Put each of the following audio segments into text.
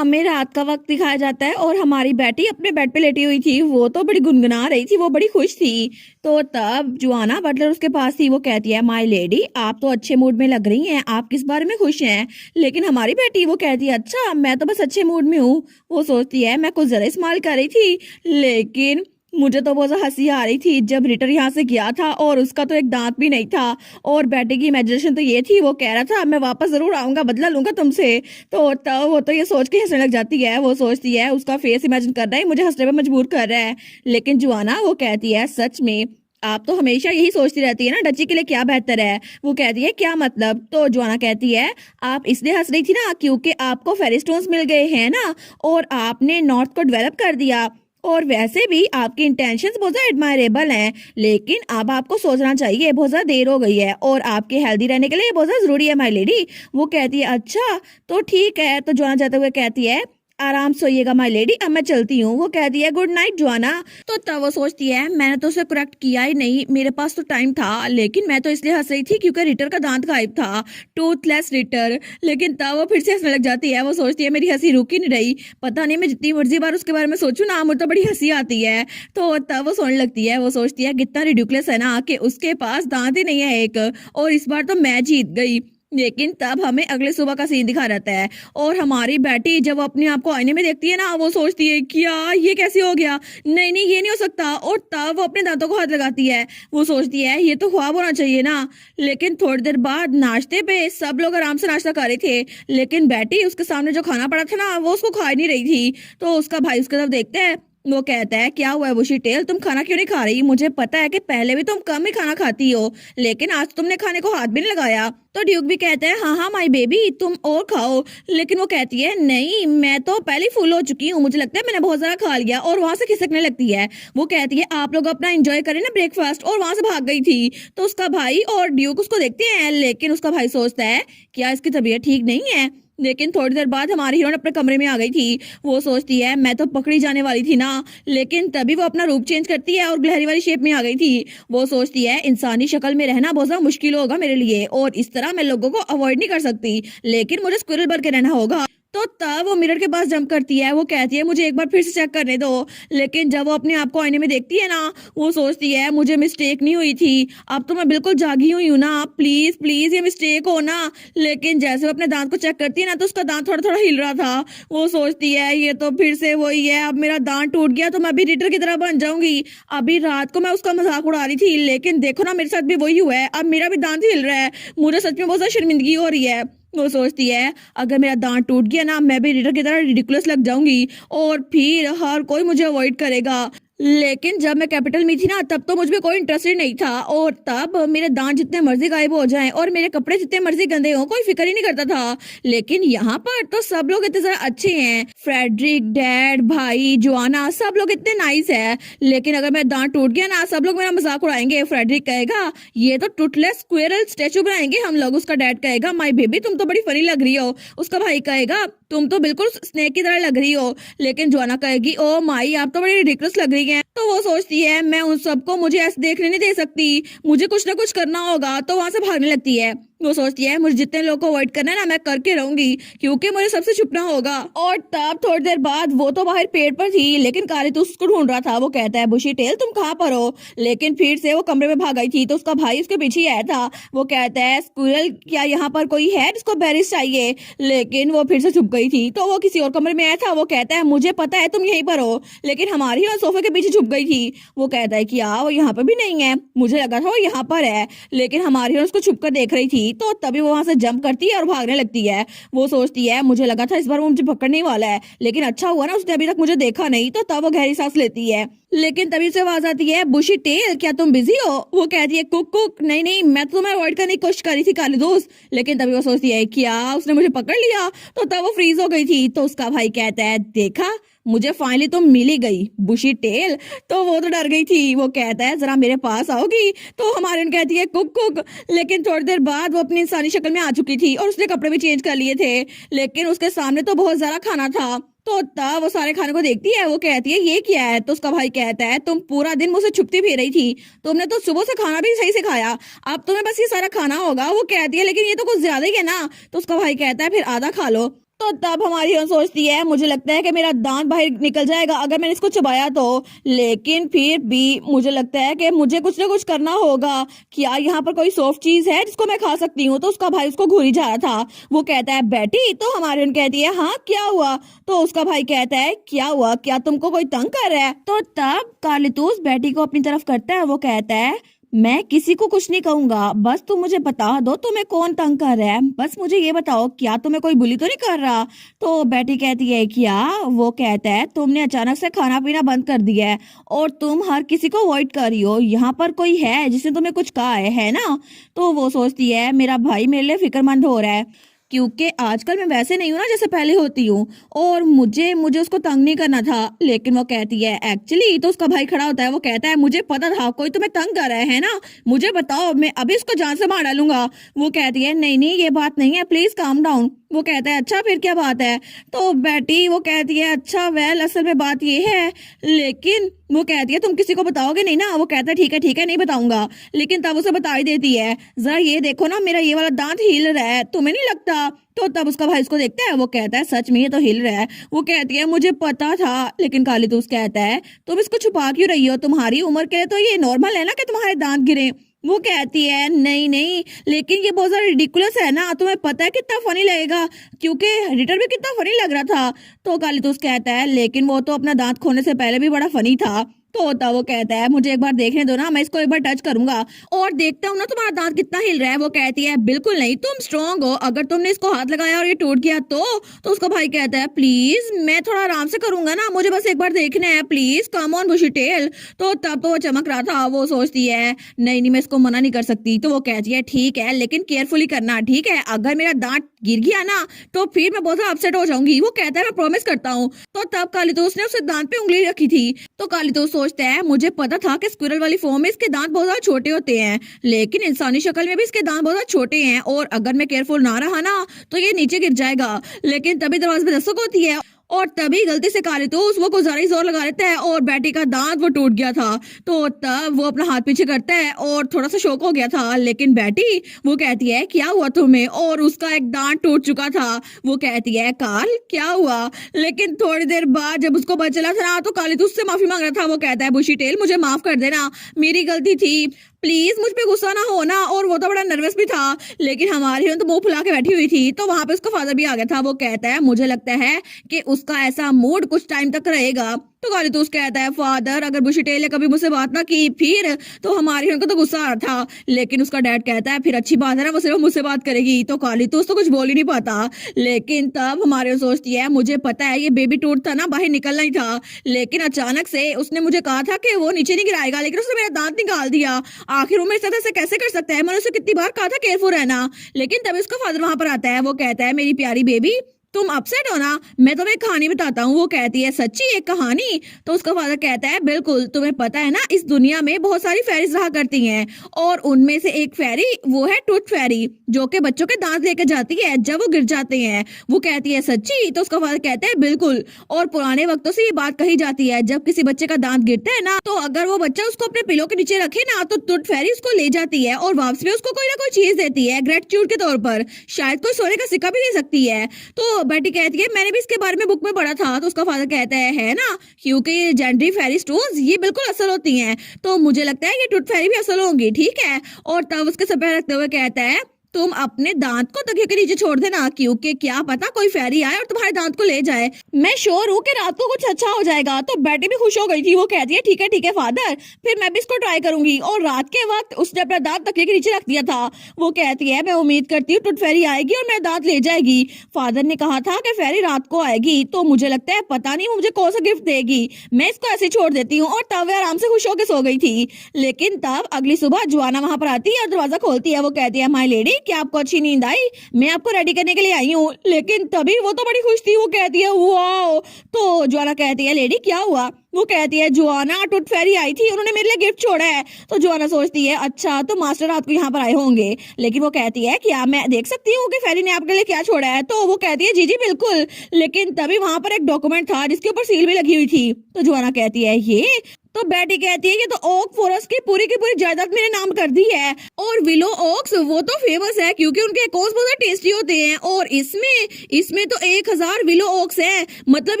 हमें रात का वक्त दिखाया जाता है और हमारी बेटी अपने बेड पे लेटी हुई थी। वो तो बड़ी गुनगुना रही थी, वो बड़ी खुश थी। तो तब जुआना बटलर उसके पास थी। वो कहती है, माय लेडी, आप तो अच्छे मूड में लग रही हैं, आप किस बारे में खुश हैं? लेकिन हमारी बेटी वो कहती है, अच्छा मैं तो बस अच्छे मूड में हूँ। वो सोचती है, मैं कुछ जरा इस्तेमाल कर रही थी, लेकिन मुझे तो बहुत ज्यादा हंसी आ रही थी जब रिटर यहाँ से गया था और उसका तो एक दांत भी नहीं था। और बेटे की इमेजिनेशन तो ये थी, वो कह रहा था मैं वापस जरूर आऊंगा, बदला लूंगा तुमसे। तो तब वो तो ये सोच के हंसने लग जाती है। वो सोचती है उसका फेस इमेजिन कर रहा है, मुझे हंसने पे मजबूर कर रहा है। लेकिन जुआना वो कहती है, सच में आप तो हमेशा यही सोचती रहती है ना, डची के लिए क्या बेहतर है? वो कहती है, क्या मतलब? तो जुआना कहती है, आप इसलिए हंस रही थी ना क्योंकि आपको फेरी स्टोन्स मिल गए हैं ना, और आपने नॉर्थ को डेवलप कर दिया। और वैसे भी आपकी इंटेंशंस बहुत ज्यादा एडमायरेबल हैं, लेकिन अब आपको सोचना चाहिए, बहुत ज्यादा देर हो गई है और आपके हेल्दी रहने के लिए ये बहुत ज्यादा जरूरी है माय लेडी। वो कहती है, अच्छा तो ठीक है। तो जोना जाते हुए कहती है, आराम सोइएगा माय लेडी, अब मैं चलती हूँ। वो कहती है, गुड नाइट जोना। तो तब वो सोचती है, मैंने तो उसे करेक्ट किया ही नहीं, मेरे पास तो टाइम था, लेकिन मैं तो इसलिए हंस रही थी क्योंकि रिटर का दांत गायब था, टूथलेस रिटर। लेकिन तब वो फिर से हंसने लग जाती है। वो सोचती है, मेरी हंसी रुक ही नहीं रही, पता नहीं मैं जितनी मर्जी बार उसके बारे में सोचूं ना, मुझे तो बड़ी हंसी आती है। तो तब वो सोचने लगती है। वो सोचती है, कितना रिडिकुलस है ना कि उसके पास दांत ही नहीं है एक, और इस बार तो मैं जीत गई। लेकिन तब हमें अगले सुबह का सीन दिखा रहता है और हमारी बेटी जब अपने आप को आईने में देखती है ना, वो सोचती है, क्या ये कैसे हो गया? नहीं नहीं, ये नहीं हो सकता। और तब वो अपने दांतों को हाथ लगाती है। वो सोचती है, ये तो ख्वाब होना चाहिए ना। लेकिन थोड़ी देर बाद नाश्ते पे सब लोग आराम से नाश्ता कर रहे थे, लेकिन बेटी उसके सामने जो खाना पड़ा था ना, वो उसको खा ही नहीं रही थी। तो उसका भाई उसके तरफ देखता है। वो कहता है, क्या हुआ है बुशी टेल, तुम खाना क्यों नहीं खा रही? मुझे पता है कि पहले भी तुम कम ही खाना खाती हो, लेकिन आज तुमने खाने को हाथ भी नहीं लगाया। तो ड्यूक भी कहता है, हाँ हाँ माय बेबी, तुम और खाओ। लेकिन वो कहती है, नहीं मैं तो पहले ही फुल हो चुकी हूँ, मुझे लगता है मैंने बहुत ज्यादा खा लिया। और वहां से खिसकने लगती है। वो कहती है, आप लोग अपना एंजॉय करें ना ब्रेकफास्ट, और वहां से भाग गई थी। तो उसका भाई और ड्यूक उसको देखते हैं, लेकिन उसका भाई सोचता है, क्या इसकी तबीयत ठीक नहीं है? लेकिन थोड़ी देर बाद हमारी हीरोइन अपने कमरे में आ गई थी। वो सोचती है, मैं तो पकड़ी जाने वाली थी ना। लेकिन तभी वो अपना रूप चेंज करती है और गिलहरी वाली शेप में आ गई थी। वो सोचती है, इंसानी शक्ल में रहना बहुत ज्यादा मुश्किल होगा मेरे लिए, और इस तरह मैं लोगों को अवॉइड नहीं कर सकती, लेकिन मुझे स्क्विरल बन के रहना होगा। तो तब वो मिरर के पास जंप करती है। वो कहती है, मुझे एक बार फिर से चेक करने दो। लेकिन जब वो अपने आप को आईने में देखती है ना, वो सोचती है, मुझे मिस्टेक नहीं हुई थी, अब तो मैं बिल्कुल जागी हुई हूँ ना, प्लीज प्लीज ये मिस्टेक हो ना। लेकिन जैसे वो अपने दांत को चेक करती है ना, तो उसका दांत थोड़ा थोड़ा हिल रहा था। वो सोचती है, ये तो फिर से वही है, अब मेरा दांत टूट गया तो मैं भी रिटर की तरह बन जाऊंगी। अभी रात को मैं उसका मजाक उड़ा रही थी, लेकिन देखो ना मेरे साथ भी वही हुआ है, अब मेरा भी दांत हिल रहा है, मुझे सच में बहुत ज्यादा शर्मिंदगी हो रही है। वो सोचती है, अगर मेरा दांत टूट गया ना, मैं भी रीडर की तरह रिडिकुलस लग जाऊंगी और फिर हर कोई मुझे अवॉइड करेगा। लेकिन जब मैं कैपिटल में थी ना, तब तो मुझ में कोई इंटरेस्ट ही नहीं था, और तब मेरे दांत जितने मर्जी गायब हो जाएं और मेरे कपड़े जितने मर्जी गंदे हो, कोई फिक्र ही नहीं करता था। लेकिन यहाँ पर तो सब लोग इतने ज्यादा अच्छे हैं, फ्रेडरिक, डैड, भाई, जोआना, सब लोग इतने नाइस है। लेकिन अगर मेरा दांत टूट गया ना, सब लोग मेरा मजाक उड़ाएंगे। फ्रेडरिक कहेगा, ये तो टूथलेस स्क्विरल स्टैचू बनाएंगे हम लोग। उसका डैड कहेगा, माय बेबी तुम तो बड़ी फनी लग रही हो। उसका भाई कहेगा, तुम तो बिल्कुल स्नेक की तरह लग रही हो। लेकिन जोआना कहेगी, ओ माई आप तो बड़ी रिडिकुलस लग रही हैं। तो वो सोचती है, मैं उन सबको मुझे ऐसे देखने नहीं दे सकती, मुझे कुछ ना कुछ करना होगा। तो वहां से भागने लगती है। वो सोचती है, मुझे जितने लोगों को अवॉइड करना है ना, मैं करके रहूंगी, क्योंकि मुझे सबसे छुपना होगा। और तब थोड़ी देर बाद वो तो बाहर पेड़ पर थी, लेकिन कारितुस उसको ढूंढ रहा था। वो कहता है, बुशी टेल तुम कहाँ पर हो? लेकिन फिर से वो कमरे में भाग गई थी। तो उसका भाई उसके पीछे ही आया था। वो कहता है, स्क्विरल क्या यहाँ पर कोई है जिसको बेरीज चाहिए? लेकिन वो फिर से छुप गई थी। तो वो किसी और कमरे में आया था। वो कहता है, मुझे पता है तुम यहीं पर हो, लेकिन हमारी और सोफे के पीछे छुप गई थी। वो कहता है, क्या वो यहाँ पर भी नहीं है? मुझे लगा था वो यहाँ पर है, लेकिन हमारी और उसको छुप कर देख रही थी। तो तभी वो वहां से जंप करती है और भागने लगती है। वो सोचती है, मुझे लगा था इस बार वो मुझे पकड़ने वाला है, लेकिन अच्छा हुआ ना उसने अभी तक मुझे देखा नहीं। तो तब वो गहरी सांस लेती है। लेकिन तभी उसे आवाज आती है, बुशी टेल क्या तुम बिजी हो? वो कहती है, कुक कुक, नहीं नहीं मैं तो तुम्हें अवॉइड करने की कोशिश कर रही थी काली दोस्त। लेकिन तभी वो सोचती है, क्या उसने मुझे पकड़ लिया? तो तब वो फ्रीज हो गई थी। तो उसका भाई कहता है, देखा मुझे फाइनली तो मिल ही गई बुशी टेल। तो वो तो डर गई थी। वो कहता है, जरा मेरे पास आओगी? तो हमारी कहती है, कुक कुक। लेकिन थोड़ी देर बाद वो अपनी इंसानी शक्ल में आ चुकी थी और उसने कपड़े भी चेंज कर लिए थे, लेकिन उसके सामने तो बहुत ज्यादा खाना था। तो तब वो सारे खाने को देखती है। वो कहती है, ये क्या है? तो उसका भाई कहता है, तुम पूरा दिन मुझसे छुपती फिर रही थी, तुमने तो सुबह से खाना भी सही से खाया, अब तुम्हें बस ये सारा खाना होगा। वो कहती है, लेकिन ये तो कुछ ज्यादा ही है ना। तो उसका भाई कहता है, फिर आधा खा लो। तो तब हमारी हीरोइन सोचती है मुझे लगता है कि मेरा दांत बाहर निकल जाएगा अगर मैंने इसको चबाया तो, लेकिन फिर भी मुझे लगता है कि मुझे कुछ ना कुछ करना होगा। क्या यहाँ पर कोई सॉफ्ट चीज है जिसको मैं खा सकती हूँ? तो उसका भाई उसको घूरी जा रहा था। वो कहता है बेटी, तो हमारी हीरोइन कहती है हाँ क्या हुआ? तो उसका भाई कहता है क्या हुआ, क्या तुमको कोई तंग कर रहा है? तो तब कार्लितोस बेटी को अपनी तरफ करता है। वो कहता है मैं किसी को कुछ नहीं कहूंगा, बस तुम मुझे बता दो तुम्हें कौन तंग कर रहा है, बस मुझे ये बताओ क्या तुम्हें कोई बुली तो नहीं कर रहा? तो बेटी कहती है क्या? वो कहता है तुमने अचानक से खाना पीना बंद कर दिया है और तुम हर किसी को अवॉइड कर रही हो, यहाँ पर कोई है जिसने तुम्हें कुछ कहा है ना? तो वो सोचती है मेरा भाई मेरे लिए फिक्रमंद हो रहा है क्योंकि आजकल मैं वैसे नहीं हूँ ना जैसे पहले होती हूँ, और मुझे मुझे उसको तंग नहीं करना था। लेकिन वो कहती है एक्चुअली, तो उसका भाई खड़ा होता है। वो कहता है मुझे पता था कोई तुम्हें तंग कर रहा है ना, मुझे बताओ मैं अभी उसको जान से मार डालूंगा। वो कहती है नहीं नहीं ये बात नहीं है, प्लीज काम डाउन। वो कहता है अच्छा फिर क्या बात है? तो बेटी वो कहती है अच्छा वेल असल में बात ये है, लेकिन वो कहती है तुम किसी को बताओगे नहीं ना? वो कहता है ठीक है नहीं बताऊंगा। लेकिन तब उसे बता ही देती है जरा ये देखो ना मेरा ये वाला दांत हिल रहा है, तुम्हें नहीं लगता? तो तब उसका भाई उसको देखता है। वो कहता है सच में ये तो हिल रहा है। वो कहती है मुझे पता था। लेकिन कालीतूस कहता है तुम इसको छुपा क्यों रही हो, तुम्हारी उम्र के लिए तो ये नॉर्मल है ना कि तुम्हारे दांत गिरे। वो कहती है नहीं नहीं लेकिन ये बहुत ज्यादा रिडिकुलस है ना, तुम्हें पता है कितना फनी लगेगा, क्योंकि एडिटर भी कितना फनी लग रहा था। तो कालीतूस कहता है लेकिन वो तो अपना दांत खोने से पहले भी बड़ा फनी था। तो होता वो कहता है मुझे एक बार देखने दो ना, मैं इसको एक बार टच करूंगा और देखता हूँ ना तुम्हारा दांत कितना हिल रहा है। वो कहती है बिल्कुल नहीं, तुम स्ट्रांग हो, अगर तुमने इसको हाथ लगाया और ये टूट गया तो उसका भाई कहता है प्लीज मैं थोड़ा आराम से करूंगा ना, मुझे बस एक बार देखना है, please come on bushy tail. तो तब तो वो चमक रहा था। वो सोचती है नहीं नहीं मैं इसको मना नहीं कर सकती। तो वो कहती है ठीक है लेकिन केयरफुली करना, ठीक है? अगर मेरा दांत गिर गया ना तो फिर मैं बहुत ज्यादा अपसेट हो जाऊंगी। वो कहता है मैं प्रॉमिस करता हूँ। तो तब कालीतोस ने उसे दांत पे उंगली रखी थी। तो कालीतोस सोचता है मुझे पता था कि स्क्विरल वाली फॉर्म में इसके दांत बहुत ज्यादा छोटे होते हैं, लेकिन इंसानी शक्ल में भी इसके दांत बहुत ज्यादा छोटे हैं और अगर मैं केयरफुल ना रहा ना तो ये नीचे गिर जाएगा। लेकिन तभी दरवाजे पे दस्तक होती है और तभी गलती से कालीतोस वो को ज़रा ही जोर लगा लेता है और बेटी का दांत वो टूट गया था। तो तब वो अपना हाथ पीछे करता है और थोड़ा सा शौक हो गया था। लेकिन बेटी वो कहती है क्या हुआ तुम्हें, और उसका एक दांत टूट चुका था। वो कहती है कार्ल क्या हुआ? लेकिन थोड़ी देर बाद जब उसको पता चला था ना तो कालीतोस से माफी मांग रहा था। वो कहता है बुशी टेल मुझे माफ कर देना, मेरी गलती थी, प्लीज मुझ पे गुस्सा ना होना। और वो तो बड़ा नर्वस भी था, लेकिन हमारी हीरोइन तो मुंह फुला के बैठी हुई थी। तो वहां पे उसका फादर भी आ गया था। वो कहता है मुझे लगता है कि उसका ऐसा मूड कुछ टाइम तक रहेगा। तो कालीतोस कहता है फादर अगर बुशी टेल ने कभी मुझसे बात ना की फिर तो हमारी हीरोइन को तो गुस्सा आ रहा था। लेकिन उसका डैड कहता है फिर अच्छी बात है ना, वो सिर्फ मुझसे बात करेगी। तो कालीतोस तो कुछ बोल ही नहीं पाता। लेकिन तब हमारे सोचती है मुझे पता है ये बेबी टूट था ना, बाहर निकलना ही था, लेकिन अचानक से उसने मुझे कहा था कि वो नीचे नहीं गिराएगा, लेकिन उसने मेरा दांत निकाल दिया। आखिर वो मेरे साथ ऐसे कैसे कर सकता है? मैंने उसे कितनी बार कहा था केयरफुल रहना। लेकिन तभी उसका फादर वहां पर आता है। वो कहता है मेरी प्यारी बेबी तुम अपसेट हो ना, मैं तुम्हें एक कहानी बताता हूँ। वो कहती है सच्ची एक कहानी? तो उसका फादर कहता है बिल्कुल, तुम्हें पता है ना इस दुनिया में बहुत सारी फेरीज रहा करती हैं और उनमें से एक फेरी वो है टूथ फेरी जो कि बच्चों के दांत लेके जाती है जब वो गिर जाते हैं। वो कहती है सच्ची? तो उसका फादर कहता है बिल्कुल, और पुराने वक्तों से ये बात कही जाती है जब किसी बच्चे का दांत गिरता है ना तो अगर वो बच्चा उसको अपने पिलो के नीचे रखे ना तो टूथ फेरी उसको ले जाती है और वापस में उसको कोई ना कोई चीज देती है ग्रेटिट्यूड के तौर पर, शायद कोई सोने का सिक्का भी दे सकती है। तो बेटी कहती है मैंने भी इसके बारे में बुक में पढ़ा था। तो उसका फादर कहता है ना, क्योंकि ये जेंडरी फेरी स्टोन्स ये बिल्कुल असल होती हैं, तो मुझे लगता है ये टूथ फेरी भी असल होंगी, ठीक है? और तब उसके सर पे रखते हुए कहता है तुम अपने दांत को तकिए के नीचे छोड़ देना, क्योंकि क्या पता कोई फेरी आए और तुम्हारे दांत को ले जाए। मैं श्योर हूँ कि रात को कुछ अच्छा हो जाएगा। तो बेटी भी खुश हो गई थी। वो कहती है ठीक है फादर, फिर मैं भी इसको ट्राई करूंगी। और रात के वक्त उसने अपना दांत तकिए के नीचे रख दिया था। वो कहती है मैं उम्मीद करती हूँ टूथ फेरी आएगी और मेरा दांत ले जाएगी। फादर ने कहा था कि फेरी रात को आएगी, तो मुझे लगता है पता नहीं वो मुझे कौन सा गिफ्ट देगी, मैं इसको ऐसे छोड़ देती हूँ। और तब वे आराम से खुश होकर सो गई थी। लेकिन तब अगली सुबह जोआना वहां पर आती है और दरवाजा खोलती है। वो कहती है माय लेडी क्या आपको अच्छी नींद आई? मैं आपको रेडी करने के लिए आई हूँ। लेकिन तभी वो तो बड़ी खुश थी। वो कहती है वाओ। तो जोआना कहती है लेडी क्या हुआ? वो कहती है जोआना टूथ फेरी आई थी, उन्होंने मेरे लिए गिफ्ट छोड़ा है। तो जोआना सोचती है अच्छा तो मास्टर रात को यहाँ पर आए होंगे। लेकिन वो कहती है क्या मैं देख सकती हूँ कि फेरी ने आपके लिए क्या छोड़ा है? तो वो कहती है जी बिल्कुल। लेकिन तभी वहां पर एक डॉक्यूमेंट था जिसके ऊपर सील भी लगी हुई थी। तो जोआना कहती है ये तो बेटी कहती है ये तो ओक फॉरेस्ट की पूरी जायदाद मेरे नाम कर दी है। और विलो ओक्स वो तो फेमस है क्योंकि उनके अकोस बहुत टेस्टी होते हैं, और इसमें इसमें तो 1000 विलो ओक्स है, मतलब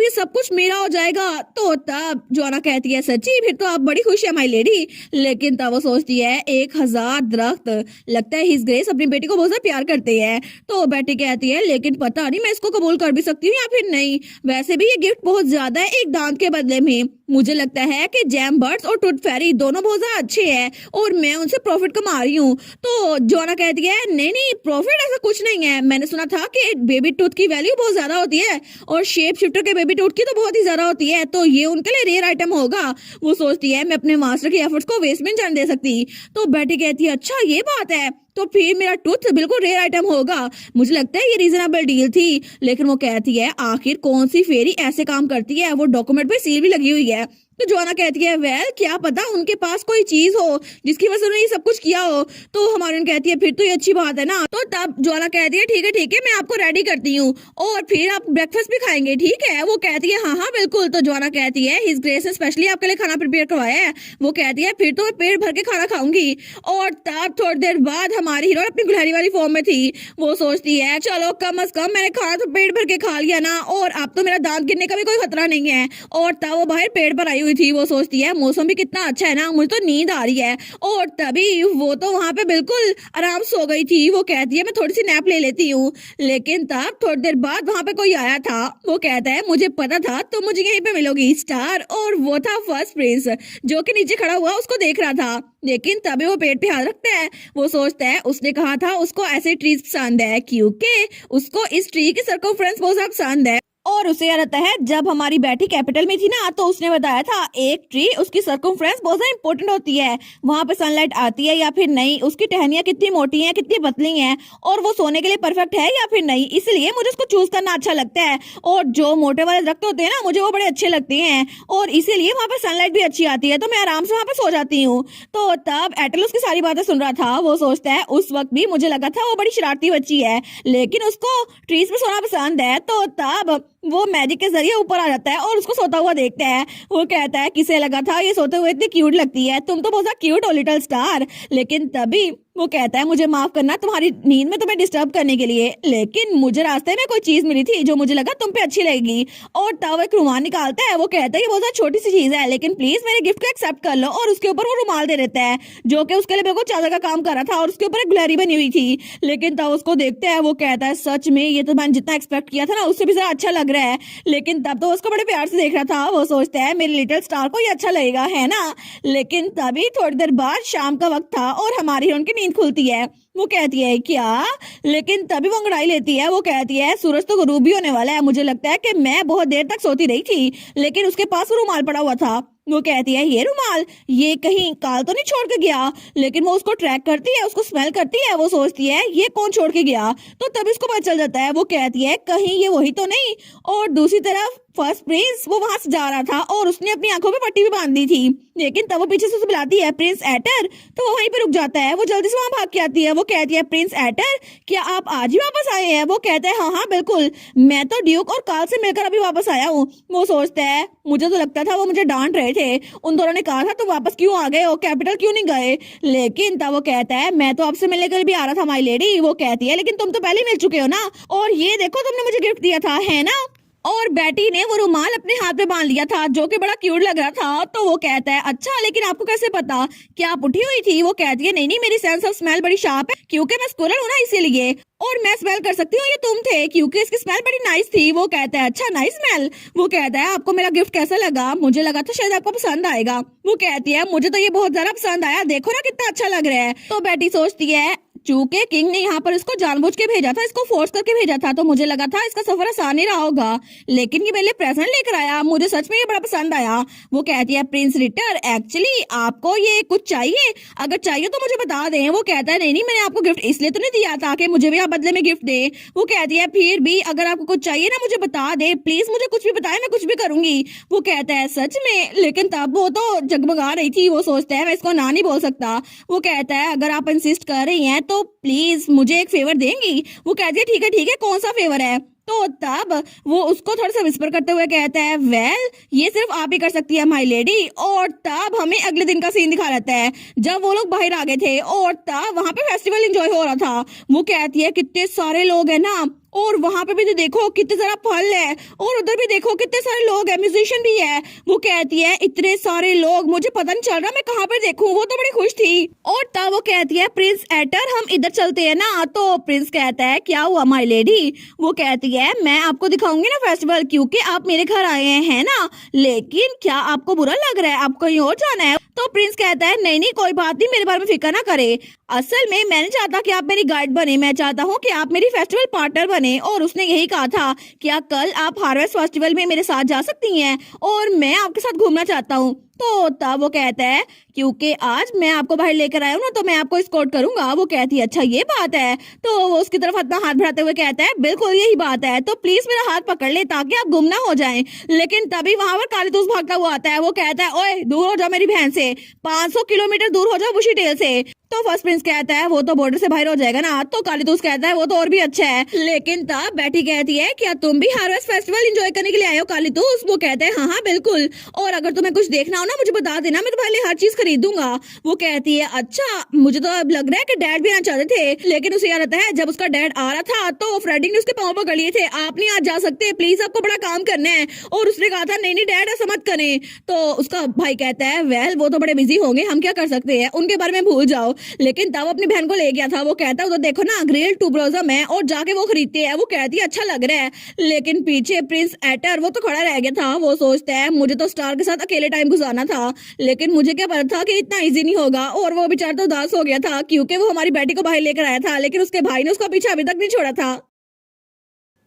ये सब कुछ मेरा हो जाएगा। तो तब जोना कहती है सच्ची, फिर तो आप बड़ी खुश है माई लेडी। लेकिन तब वो सोचती है 1000 दरख्त, लगता है हिज ग्रेस अपनी बेटी को बहुत ज्यादा प्यार करते हैं। तो बेटी कहती है लेकिन पता नहीं मैं इसको कबूल कर भी सकती हूँ या फिर नहीं, वैसे भी ये गिफ्ट बहुत ज्यादा है एक दांत के बदले में। मुझे लगता है कि जैम बर्ड्स और टूथ फेरी दोनों बहुत ज्यादा अच्छे हैं और मैं उनसे प्रॉफिट कमा रही हूँ। तो जोना कहती है नहीं नहीं प्रॉफिट ऐसा कुछ नहीं है, मैंने सुना था कि बेबी टूथ की वैल्यू बहुत ज्यादा होती है और शेप शिफ्टर के बेबी टूथ की तो बहुत ही ज्यादा होती है, तो ये उनके लिए रेयर आइटम होगा। वो सोचती है मैं अपने मास्टर के एफर्ट्स को वेस्ट में नहीं जाने दे सकती। तो बेटी कहती है अच्छा ये बात है, तो फिर मेरा टूथ बिल्कुल रेयर आइटम होगा। मुझे लगता है ये रीजनेबल डील थी। लेकिन वो कहती है आखिर कौन सी फेरी ऐसे काम करती है, वो डॉक्यूमेंट पे सील भी लगी हुई है। तो जोना कहती है वेल क्या पता उनके पास कोई चीज हो जिसकी वजह से उन्होंने ये सब कुछ किया हो। तो हमारी कहती है फिर तो ये अच्छी बात है ना। तो तब जोना कहती है ठीक है मैं आपको रेडी करती हूँ और फिर आप ब्रेकफास्ट भी खाएंगे, ठीक है। वो कहती है हाँ बिल्कुल। तो जोना कहती है हिज ग्रेस ने स्पेशली आपके लिए खाना प्रिपेयर करवाया है। वो कहती है फिर तो मैं पेट भर के खाना खाऊंगी। और तब थोड़ी देर बाद हमारी हीरो अपनी गुलहरी वाली फॉर्म में थी। वो सोचती है चलो कम अज कम मैंने खाना तो पेट भर के खा लिया ना, और अब तो मेरा दांत गिरने का भी कोई खतरा नहीं है। और तब वो बाहर पेड़ पर आई हुई थी। वो सोचती है मौसम भी कितना अच्छा है ना, मुझे तो नींद आ रही है। और तभी वो तो वहां पे बिल्कुल आराम सो गई थी। वो कहती है मैं थोड़ी सी नैप ले लेती हूँ। लेकिन तब थोड़ी देर बाद वहां पे कोई आया था। वो कहता है मुझे पता था तो मुझे यहीं पे मिलोगी स्टार, और वो था फर्स्ट प्रिंस जो कि नीचे खड़ा हुआ उसको देख रहा था। लेकिन तभी वो पेट पे हाथ रखता है। वो सोचता है उसने कहा था उसको ऐसे ट्रीज पसंद है क्योंकि उसको इस ट्री की सर्कमफ्रेंस बहुत ज्यादा पसंद है। और उसे याद आता है जब हमारी बेटी कैपिटल में थी ना तो उसने बताया था एक ट्री उसकी सर्कमफ्रेंस बहुत ज्यादा इंपॉर्टेंट होती है, वहां पे सनलाइट आती है या फिर नहीं, उसकी टहनियां कितनी मोटी हैं कितनी पतली हैं, और वो सोने के लिए परफेक्ट है या फिर नहीं, इसलिए मुझे उसको चूज करना अच्छा लगता है। और जो मोटे वाले दरख्त होते हैं ना मुझे वो बड़े अच्छे लगते हैं और इसीलिए वहां पे सनलाइट भी अच्छी आती है, तो मैं आराम से वहां पे सो जाती हूँ। तो तब एटल उसकी सारी बातें सुन रहा था। वो सोचता है उस वक्त भी मुझे लगा था वो बड़ी शरारती बच्ची है लेकिन उसको ट्रीज में सोना पसंद है। तो तब वो मैजिक के जरिए ऊपर आ जाता है और उसको सोता हुआ देखता है। वो कहता है किसे लगा था ये सोते हुए इतनी क्यूट लगती है, तुम तो बहुत ज्यादा क्यूट हो लिटिल स्टार। लेकिन तभी वो कहता है मुझे माफ करना तुम्हारी नींद में तुम्हें डिस्टर्ब करने के लिए, लेकिन मुझे रास्ते में कोई चीज मिली थी जो मुझे लगा तुम पे अच्छी लगेगी। और तब एक रुमाल निकालता है। वो कहता है ये बहुत छोटी सी चीज है लेकिन प्लीज मेरे गिफ्ट को एक्सेप्ट कर लो, और उसके ऊपर वो रुमाल दे देता है जो कि उसके लिए बिल्कुल चादर का काम कर रहा था और उसके ऊपर एक गुलहरी बनी हुई थी। लेकिन तब उसको देखते हैं। वो कहता है सच में ये तो मैंने जितना एक्सपेक्ट किया था ना उससे भी ज्यादा अच्छा लग रहा है। लेकिन तब तो उसको बड़े प्यार से देख रहा था। वो सोचता है मेरे लिटिल स्टार को ये अच्छा लगेगा है ना। लेकिन तभी थोड़ी देर बाद शाम का वक्त था और हमारी उनकी नींद खुलती है। वो कहती है क्या, लेकिन तभी वो अंगड़ाई लेती है। वो कहती है सूरज तो गुरूब भी होने वाला है, मुझे लगता है कि मैं बहुत देर तक सोती रही थी लेकिन उसके पास वो रुमाल पड़ा हुआ था। वो कहती है ये रुमाल ये कहीं काल तो नहीं छोड़ के गया। लेकिन वो उसको ट्रैक करती है, उसको स्मेल करती है। वो सोचती है ये कौन छोड़ के गया, तो तभी उसको पता चल जाता है। वो कहती है कहीं ये वही तो नहीं। और दूसरी तरफ फर्स्ट प्रिंस वो वहां से जा रहा था और उसने अपनी आंखों पे पट्टी भी बांध दी थी। लेकिन तब वो पीछे से उसे बुलाती है प्रिंस एटर, तो वो वहीं पे रुक जाता है। वो जल्दी से वहां भाग के आती है। वो कहती है प्रिंस एटर क्या आप आज ही वापस आए हैं। वो कहता है हाँ बिल्कुल, मैं तो ड्यूक और काल से मिलकर अभी वापस आया हूँ। वो सोचता है मुझे तो लगता था वो मुझे डांट रहे थे, उन दोनों ने कहा था तो वापस क्यों आ गए हो, कैपिटल क्यों नहीं गए। लेकिन तब वो कहता है मैं तो आपसे मिलने के लिए भी आ रहा था माई लेडी। वो कहती है लेकिन तुम तो पहले मिल चुके हो ना, और ये देखो तुमने मुझे गिफ्ट दिया था है ना। और बेटी ने वो रुमाल अपने हाथ में बांध लिया था जो कि बड़ा क्यूट लग रहा था। तो वो कहता है अच्छा लेकिन आपको कैसे पता, क्या आप उठी हुई थी। वो कहती है नहीं मेरी सेंस ऑफ स्मेल बड़ी शार्प है क्योंकि मैं स्क्विरल हूं ना इसीलिए, और मैं स्मेल कर सकती हूँ ये तुम थे क्योंकि इसकी स्मेल बड़ी नाइस थी। वो कहता है अच्छा नाइस स्मेल। वो कहता है आपको मेरा गिफ्ट कैसा लगा, मुझे लगा था शायद आपको पसंद आएगा। वो कहती है मुझे तो ये बहुत ज्यादा पसंद आया, देखो ना कितना अच्छा लग रहा है। तो बेटी सोचती है चूंकि किंग ने यहाँ पर इसको जानबूझ के भेजा था, इसको फोर्स करके भेजा था, तो मुझे लगा था इसका सफर आसान ही रहा होगा, लेकिन ये मेरे लिए प्रेजेंट लेकर आया, मुझे सच में ये बड़ा पसंद आया। वो कहती है प्रिंस रिटर एक्चुअली आपको ये कुछ चाहिए, अगर चाहिए तो मुझे बता दें। वो कहता है नहीं मैंने आपको गिफ्ट इसलिए तो नहीं दिया था कि मुझे भी आप बदले में गिफ्ट दे। वो कहती है फिर भी अगर आपको कुछ चाहिए ना मुझे बता दे प्लीज, मुझे कुछ भी बताए मैं कुछ भी करूंगी। वो कहता है सच में, लेकिन तब वो तो जगमगा रही थी। वो सोचता है मैं इसको ना नहीं बोल सकता। वो कहता है अगर आप इंसिस्ट कर रही हैं तो प्लीज मुझे एक फेवर देंगी। वो कहती है ठीक है कौन सा फेवर है। तो तब वो उसको थोड़ा सा विस्पर करते हुए कहता है, वेल ये सिर्फ आप ही कर सकती है माय लेडी। और तब हमें अगले दिन का सीन दिखा रहता है जब वो लोग बाहर आ गए थे और तब वहां पे फेस्टिवल एंजॉय हो रहा था। वो कहती है कितने सारे लोग हैं ना, और वहां पे भी तो देखो कितने सारा फल है, और उधर भी देखो कितने सारे लोग हैं, म्यूजिशियन भी है। वो कहती है इतने सारे लोग, मुझे पता नहीं चल रहा मैं कहाँ पे देखूं। वो तो बड़ी खुश थी। और तब वो कहती है, प्रिंस एटर हम इधर चलते हैं ना। तो प्रिंस कहता है, क्या हुआ माय लेडी। वो कहती है, मैं आपको दिखाऊंगी ना फेस्टिवल, क्योंकि आप मेरे घर आए हैं ना, लेकिन क्या आपको बुरा लग रहा है, आपको कहीं और जाना है। तो प्रिंस कहता है, नहीं नहीं कोई बात नहीं, मेरे बारे में फिक्र ना करे। असल में मैं नहीं चाहता कि आप मेरी गाइड बने, मैं चाहता हूँ कि आप मेरी फेस्टिवल पार्टनर बने। और उसने यही कहा था, क्या कल आप हार्वेस्ट फेस्टिवल में मेरे साथ जा सकती हैं, और मैं आपके साथ घूमना चाहता हूँ। तो तब वो कहता है, क्योंकि आज मैं आपको बाहर लेकर आया हूँ ना, तो मैं आपको एस्कॉर्ट करूंगा। वो कहती है, अच्छा ये बात है। तो वो उसकी तरफ अपना हाथ बढ़ाते हुए कहता है, बिल्कुल यही बात है, तो प्लीज मेरा हाथ पकड़ ले ताकि आप गुम ना हो जाएं। लेकिन तभी वहां पर कालीतूस भागता हुआ आता है। वो कहता है, ओए दूर हो जाओ मेरी बहन से, 500 किलोमीटर दूर हो जाओ बुशी टेल से। तो फर्स्ट प्रिंस कहता है, वो तो बॉर्डर से बाहर हो जाएगा ना। तो कालीतूस कहता है, वो तो और भी अच्छा है। लेकिन तब बैटी कहती है, क्या तुम भी हार्वेस्ट फेस्टिवल एंजॉय करने के लिए आए हो कालीतूस। वो कहता है, हाँ हाँ बिल्कुल, और अगर तुम्हें कुछ देखना हो ना मुझे बता देना, मैं तुम्हारे लिए हर चीज खरीद दूंगा। वो कहती है, अच्छा मुझे तो अब लग रहा है कि डैड भी आना चाहते थे, लेकिन उसे याद आता है जब उसका डैड आ रहा था तो फ्रेडिंग ने उसके पाँव पकड़ लिए थे, आप नहीं आज जा सकते, प्लीज आपको बड़ा काम करना है। और उसने कहा था, नहीं नहीं डैड ऐसा मत करें। तो उसका भाई कहता है, वेल वो तो बड़े बिजी होंगे, हम क्या कर सकते हैं, उनके बारे में भूल जाओ। लेकिन तब अपनी बहन को ले गया था। वो कहता है, उधर देखो ना ग्रिल टूब्रोजम है, और जाके वो खरीदते हैं। वो कहती है, अच्छा लग रहा है। लेकिन पीछे प्रिंस एटर वो तो खड़ा रह गया था। वो सोचता है, मुझे तो स्टार के साथ अकेले टाइम गुजारना था, लेकिन मुझे क्या पता था कि इतना इजी नहीं होगा। और वो बेचारा तो उदास हो गया था, क्योंकि वो हमारी बेटी को बाहर लेकर आया था, लेकिन उसके भाई ने उसका पीछा अभी तक नहीं छोड़ा था।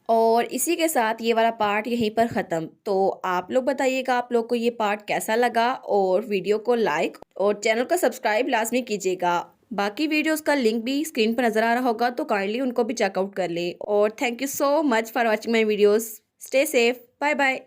और इसी के साथ ये वाला पार्ट यहीं पर ख़त्म। तो आप लोग बताइएगा आप लोग को ये पार्ट कैसा लगा, और वीडियो को लाइक और चैनल को सब्सक्राइब लाजमी कीजिएगा। बाकी वीडियोस का लिंक भी स्क्रीन पर नज़र आ रहा होगा, तो काइंडली उनको भी चेकआउट कर लें। और thank you so much for watching my videos. Stay safe, bye bye.